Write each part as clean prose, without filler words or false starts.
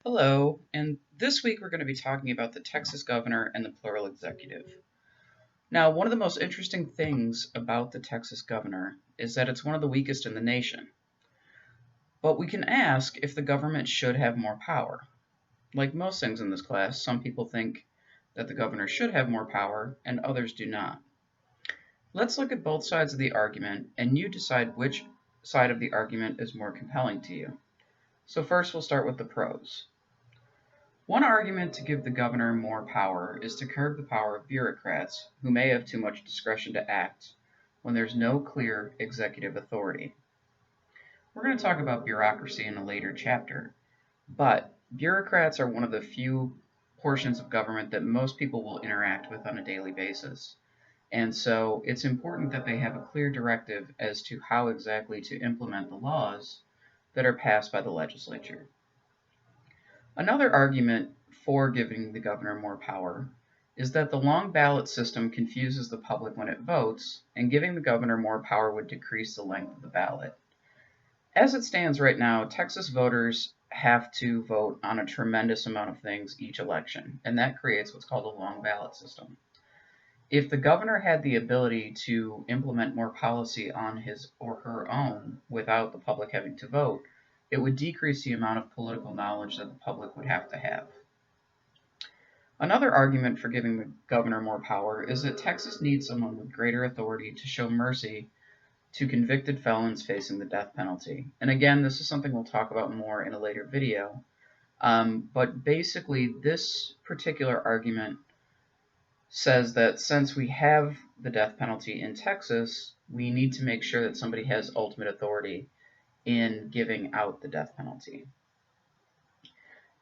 Hello, and this week we're going to be talking about the Texas governor and the plural executive. Now, one of the most interesting things about the Texas governor is that it's one of the weakest in the nation. But we can ask if the government should have more power. Like most things in this class, some people think that the governor should have more power and others do not. Let's look at both sides of the argument and you decide which side of the argument is more compelling to you. So first we'll start with the pros. One argument to give the governor more power is to curb the power of bureaucrats who may have too much discretion to act when there's no clear executive authority. We're going to talk about bureaucracy in a later chapter, but bureaucrats are one of the few portions of government that most people will interact with on a daily basis. And so it's important that they have a clear directive as to how exactly to implement the laws that are passed by the legislature. Another argument for giving the governor more power is that the long ballot system confuses the public when it votes, and giving the governor more power would decrease the length of the ballot. As it stands right now, Texas voters have to vote on a tremendous amount of things each election, and that creates what's called a long ballot system. If the governor had the ability to implement more policy on his or her own without the public having to vote, it would decrease the amount of political knowledge that the public would have to have. Another argument for giving the governor more power is that Texas needs someone with greater authority to show mercy to convicted felons facing the death penalty. And again, this is something we'll talk about more in a later video. But basically, this particular argument says that since we have the death penalty in Texas, we need to make sure that somebody has ultimate authority in giving out the death penalty.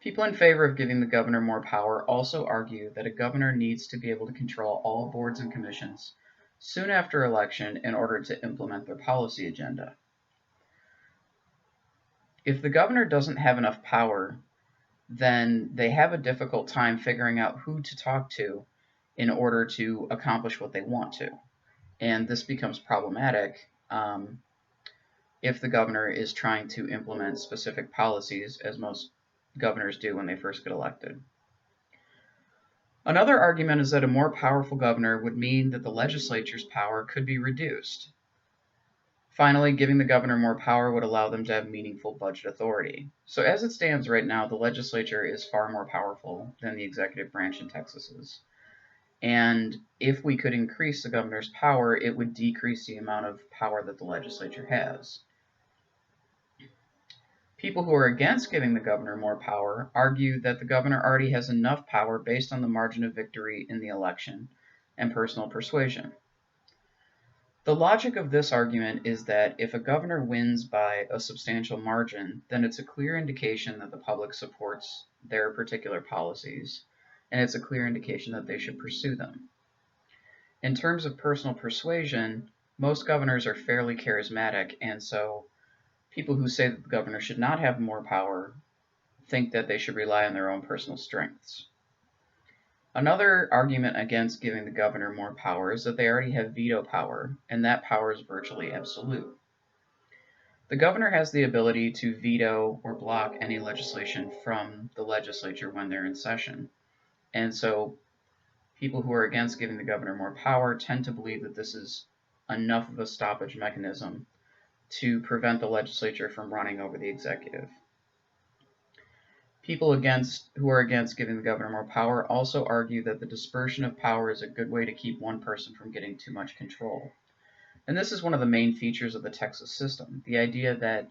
People in favor of giving the governor more power also argue that a governor needs to be able to control all boards and commissions soon after election in order to implement their policy agenda. If the governor doesn't have enough power, then they have a difficult time figuring out who to talk to in order to accomplish what they want to. And this becomes problematic if the governor is trying to implement specific policies, as most governors do when they first get elected. Another argument is that a more powerful governor would mean that the legislature's power could be reduced. Finally, giving the governor more power would allow them to have meaningful budget authority. So as it stands right now, the legislature is far more powerful than the executive branch in Texas is. And if we could increase the governor's power, it would decrease the amount of power that the legislature has. People who are against giving the governor more power argue that the governor already has enough power based on the margin of victory in the election and personal persuasion. The logic of this argument is that if a governor wins by a substantial margin, then it's a clear indication that the public supports their particular policies, and it's a clear indication that they should pursue them. In terms of personal persuasion, most governors are fairly charismatic, and so people who say that the governor should not have more power think that they should rely on their own personal strengths. Another argument against giving the governor more power is that they already have veto power, and that power is virtually absolute. The governor has the ability to veto or block any legislation from the legislature when they're in session. And so people who are against giving the governor more power tend to believe that this is enough of a stoppage mechanism to prevent the legislature from running over the executive. People who are against giving the governor more power also argue that the dispersion of power is a good way to keep one person from getting too much control. And this is one of the main features of the Texas system, the idea that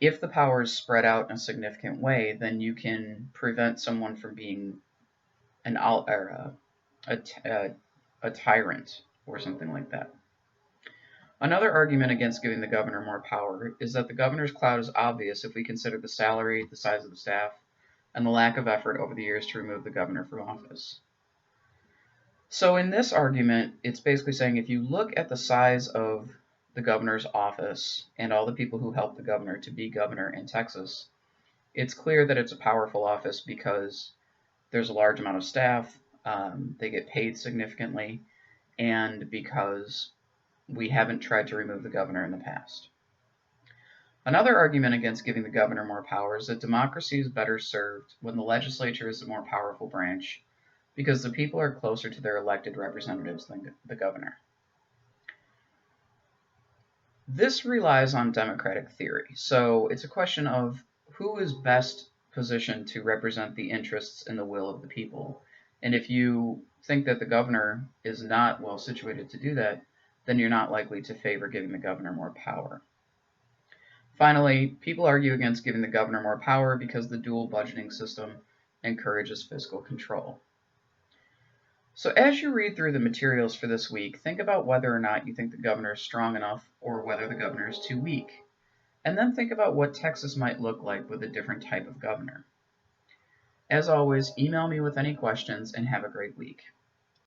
if the power is spread out in a significant way, then you can prevent someone from being a tyrant or something like that. Another argument against giving the governor more power is that the governor's clout is obvious if we consider the salary, the size of the staff, and the lack of effort over the years to remove the governor from office. So in this argument, it's basically saying if you look at the size of the governor's office and all the people who helped the governor to be governor in Texas, it's clear that it's a powerful office because there's a large amount of staff, they get paid significantly, and because we haven't tried to remove the governor in the past. Another argument against giving the governor more power is that democracy is better served when the legislature is a more powerful branch, because the people are closer to their elected representatives than the governor. This relies on democratic theory, so it's a question of who is best positioned to represent the interests and the will of the people. And if you think that the governor is not well situated to do that, then you're not likely to favor giving the governor more power. Finally, people argue against giving the governor more power because the dual budgeting system encourages fiscal control. So as you read through the materials for this week, think about whether or not you think the governor is strong enough or whether the governor is too weak. And then think about what Texas might look like with a different type of governor. As always, email me with any questions and have a great week.